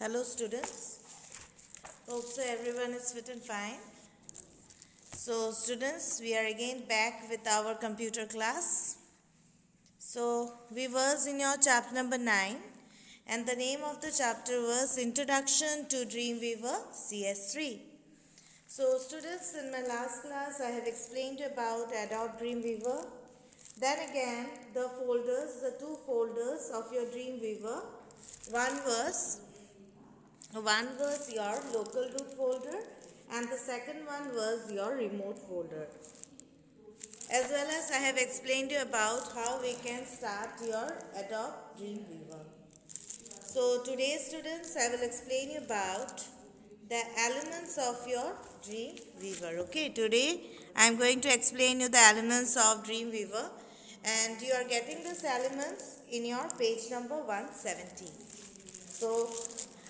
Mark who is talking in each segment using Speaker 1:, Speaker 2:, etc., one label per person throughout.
Speaker 1: Hello students, hope so everyone is fit and fine. So students, we are again back with our computer class. So we was in your chapter number 9 and the name of the chapter was Introduction to Dreamweaver Cs3. So students, in my last class I have explained about Adobe Dreamweaver. Then again the two folders of your Dreamweaver. One was your local root folder and the second one was your remote folder. As well as I have explained you about how we can start your Adobe Dreamweaver. So today students, I will explain you about the elements of your Dreamweaver. Okay, today I am going to explain you the elements of Dreamweaver and you are getting these elements in your page number 170. So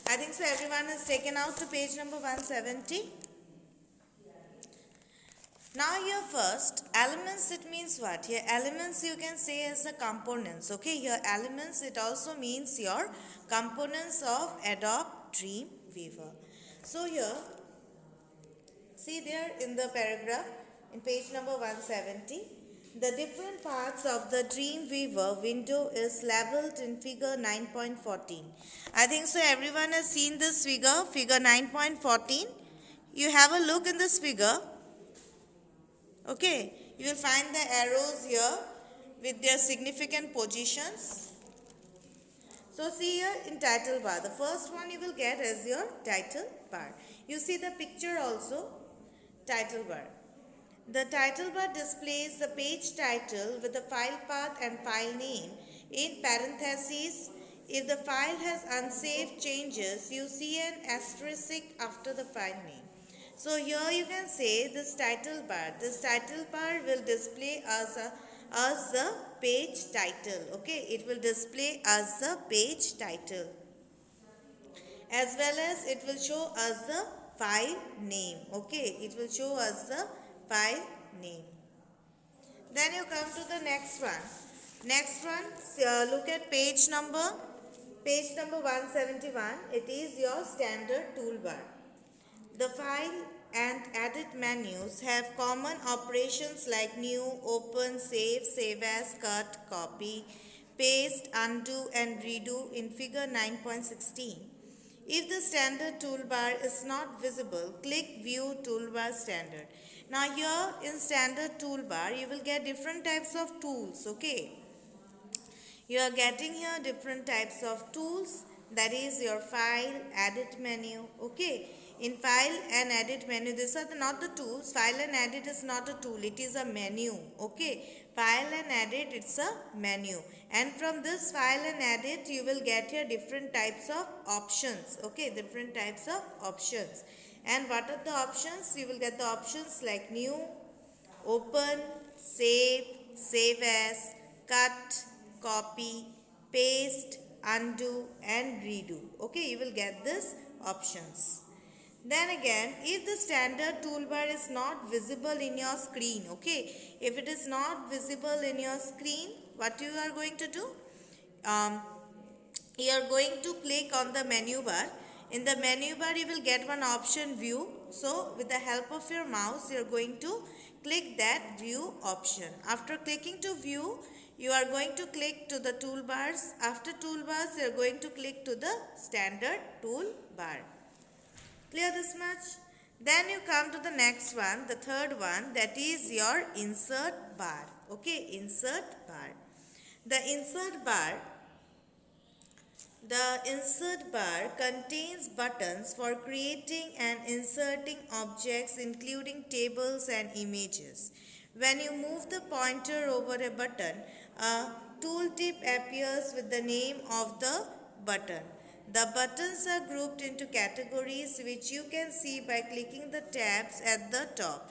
Speaker 1: I think so everyone has taken out to page number 170. Now here first, elements it means what? Here elements you can say as the components. Okay, here elements it also means your components of Adobe Dreamweaver. So here, see there in the paragraph in page number 170. The different parts of the Dreamweaver window is labeled in figure 9.14. I think so everyone has seen this figure 9.14. You have a look in this figure. Okay, you will find the arrows here with their significant positions. So see here in title bar, the first one you will get as your title bar. You see the picture also, title bar. The title bar displays the page title with the file path and file name in parentheses. If the file has unsaved changes, you see an asterisk after the file name. So here you can say this title bar. This title bar will display as the page title. Okay, it will display as the page title. As well as it will show us the file name. Okay, it will show us the file name. Then you come to the next one. Next one, look at page number 171. It is your standard toolbar. The file and edit menus have common operations like new, open, save as, cut, copy, paste, undo and redo in figure 9.16. If the standard toolbar is not visible, click View Toolbar Standard. Now here in standard toolbar, you will get different types of tools, okay. You are getting here different types of tools, that is your file, edit menu, okay. In file and edit menu, these are not the tools. File and edit is not a tool, it is a menu, okay. File and edit, it's a menu. And from this file and edit, you will get here different types of options, okay. Different types of options. And what are the options? You will get the options like new, open, save as, cut, copy, paste, undo and redo. Okay, you will get these options. Then again, if the standard toolbar is not visible in your screen, okay, if it is not visible in your screen, what you are going to do? You are going to click on the menu bar. In the menu bar, you will get one option view. So, with the help of your mouse, you are going to click that view option. After clicking to view, you are going to click to the toolbars. After toolbars, you are going to click to the standard toolbar. Clear this much? Then you come to the next one, the third one, that is your insert bar. Okay, insert bar. The insert bar contains buttons for creating and inserting objects including tables and images. When you move the pointer over a button, a tooltip appears with the name of the button. The buttons are grouped into categories which you can see by clicking the tabs at the top.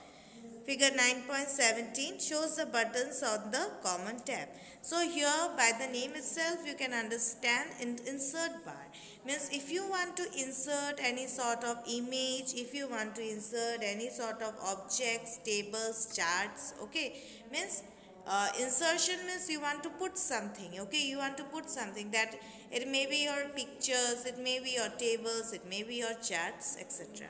Speaker 1: Figure 9.17 shows the buttons on the common tab. So here by the name itself you can understand insert bar. Means if you want to insert any sort of image, if you want to insert any sort of objects, tables, charts, okay. Means Insertion means you want to put something, okay? You want to put something that it may be your pictures, it may be your tables, it may be your charts, etc.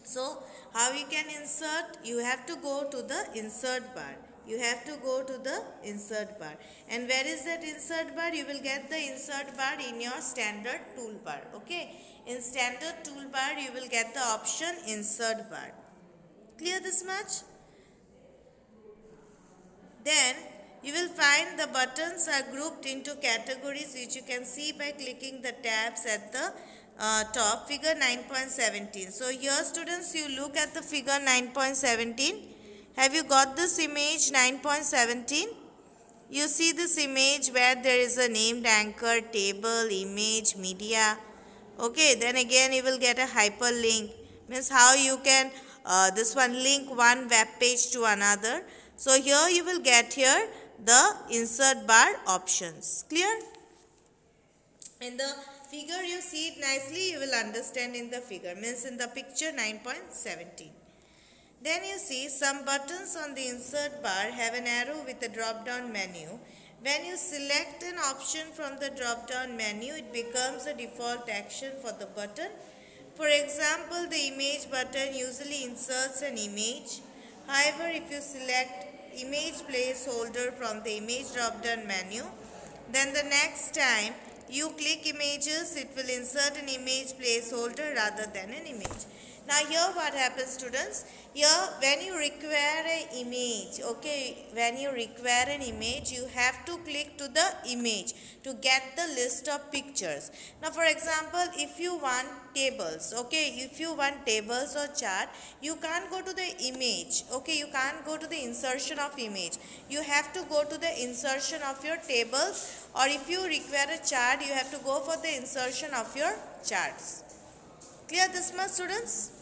Speaker 1: So, how you can insert? You have to go to the insert bar. You have to go to the insert bar. And where is that insert bar? You will get the insert bar in your standard toolbar, okay? In standard toolbar, you will get the option insert bar. Clear this much? Then you will find the buttons are grouped into categories, which you can see by clicking the tabs at the top, figure 9.17. So here students, you look at the figure 9.17. Have you got this image 9.17? You see this image where there is a named anchor, table, image, media. Okay, then again you will get a hyperlink. Means how you can this one link one web page to another. So here you will get here the insert bar options. Clear? In the figure you see it nicely, you will understand in the figure. Means in the picture 9.17. Then you see some buttons on the insert bar have an arrow with a drop down menu. When you select an option from the drop down menu, it becomes a default action for the button. For example, the image button usually inserts an image. However, if you select image placeholder from the image drop down menu, then the next time you click images, it will insert an image placeholder rather than an image. Now here what happens students, here when you require an image, okay, when you require an image, you have to click to the image to get the list of pictures. Now for example, if you want tables, okay, if you want tables or chart, you can't go to the image, okay, you can't go to the insertion of image. You have to go to the insertion of your tables, or if you require a chart, you have to go for the insertion of your charts. Clear this much students?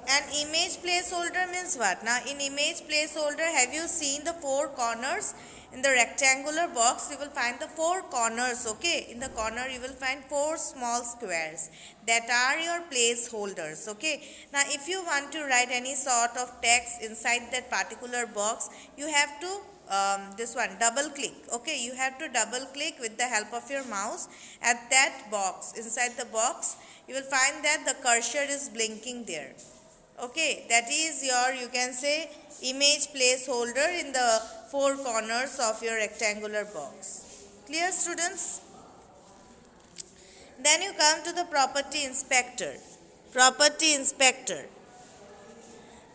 Speaker 1: An image placeholder means what? Now in image placeholder, have you seen the four corners? In the rectangular box, you will find the four corners, okay? In the corner, you will find four small squares that are your placeholders, okay? Now if you want to write any sort of text inside that particular box, you have to this one double click, okay? You have to double click with the help of your mouse at that box. Inside the box, you will find that the cursor is blinking there. Okay, that is your, you can say, image placeholder in the four corners of your rectangular box. Clear students? Then you come to the property inspector. Property inspector.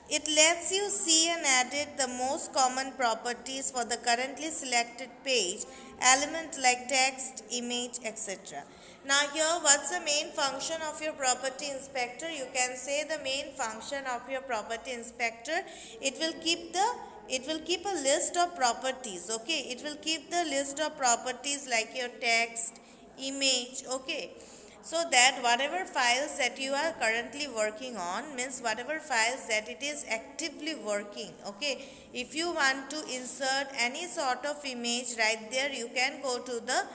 Speaker 1: It lets you see and edit the most common properties for the currently selected page, elements like text, image, etc. Now here, what's the main function of your property inspector? You can say the main function of your property inspector, it will keep a list of properties, okay? It will keep the list of properties like your text, image, okay? So that whatever files that you are currently working on, means whatever files that it is actively working, okay? If you want to insert any sort of image right there, you can go to the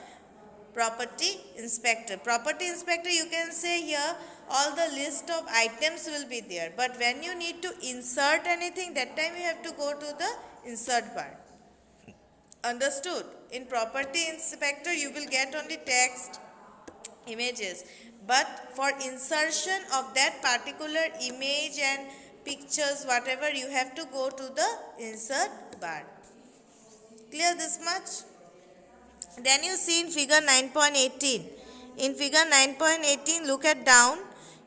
Speaker 1: property inspector. Property inspector, you can say here all the list of items will be there. But when you need to insert anything, that time you have to go to the insert bar. Understood? In property inspector, you will get only text, images, but for insertion of that particular image and pictures, whatever, you have to go to the insert bar. Clear this much? Then you see in figure 9.18. In figure 9.18, look at down.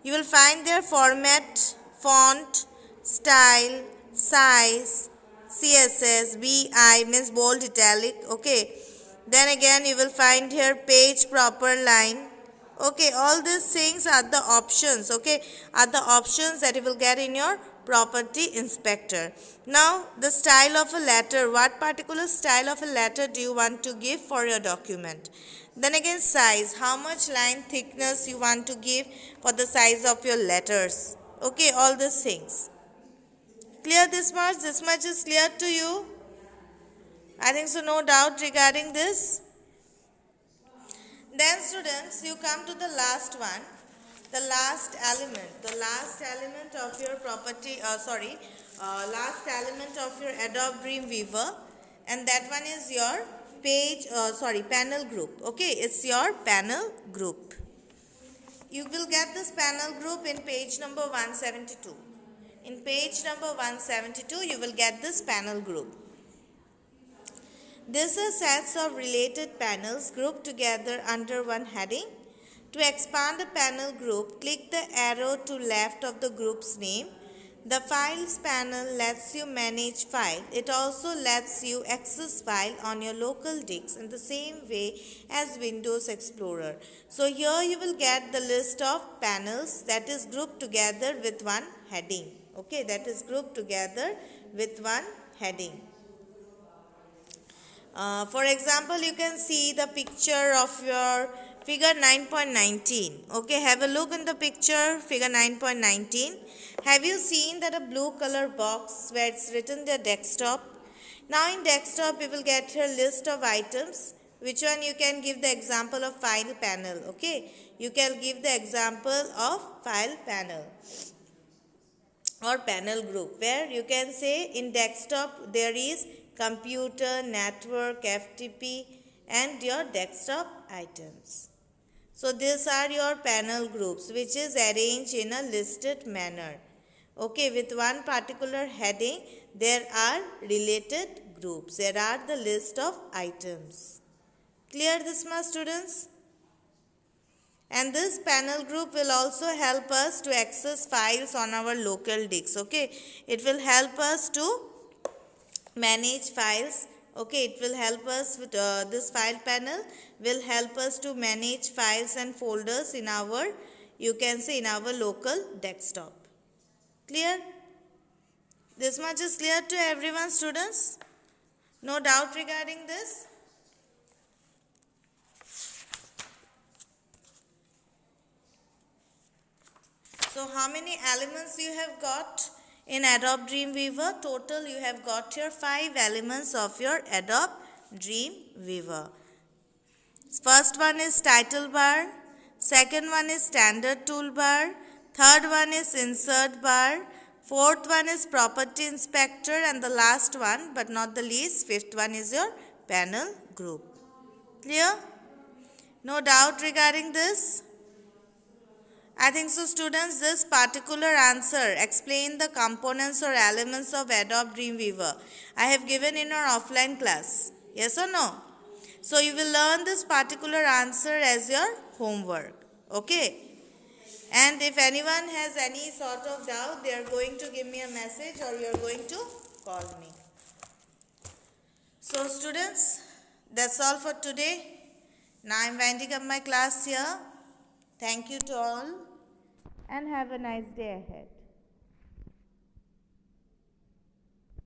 Speaker 1: You will find their format, font, style, size, CSS, BI means bold italic, okay. Then again you will find here page proper line. Okay, all these things are the options, okay, are the options that you will get in your property inspector. Now, the style of a letter, what particular style of a letter do you want to give for your document? Then again, size, how much line thickness you want to give for the size of your letters. Okay, all these things. Clear this much? This much is clear to you? I think so, no doubt regarding this. Then students, you come to the last one. the last element of your property, last element of your Adobe Dreamweaver, and that one is your panel group. Okay, it's your panel group. You will get this panel group in page number 172. In page number 172, you will get this panel group. These are sets of related panels grouped together under one heading. To expand a panel group, click the arrow to left of the group's name. The Files panel lets you manage file. It also lets you access file on your local disk in the same way as Windows Explorer. So here you will get the list of panels that is grouped together with one heading. Okay, that is grouped together with one heading. For example, you can see the picture of your figure 9.19. Okay, have a look in the picture, figure 9.19. Have you seen that a blue color box where it's written the desktop? Now in desktop, you will get here list of items. Which one you can give the example of file panel? Okay, you can give the example of file panel or panel group, where you can say in desktop there is computer, network, FTP and your desktop items. So these are your panel groups which is arranged in a listed manner. Okay, with one particular heading there are related groups. There are the list of items. Clear this much, students? And this panel group will also help us to access files on our local disk. Okay, it will help us to manage files. Okay, it will help us with this file panel will help us to manage files and folders in our, you can say, in our local desktop. Clear? This much is clear to everyone, students? No doubt regarding this? So how many elements you have got in Adobe Dreamweaver? Total you have got here 5 elements of your Adobe Dreamweaver. First one is title bar, second one is standard toolbar, third one is insert bar, fourth one is property inspector, and the last one but not the least, fifth one is your panel group. Clear? No doubt regarding this? I think so, students. This particular answer explain the components or elements of Adobe Dreamweaver I have given in our offline class. Yes or no? So you will learn this particular answer as your homework. Okay. And if anyone has any sort of doubt, they are going to give me a message or you are going to call me. So students, that's all for today. Now I am winding up my class here. Thank you to all and have a nice day ahead.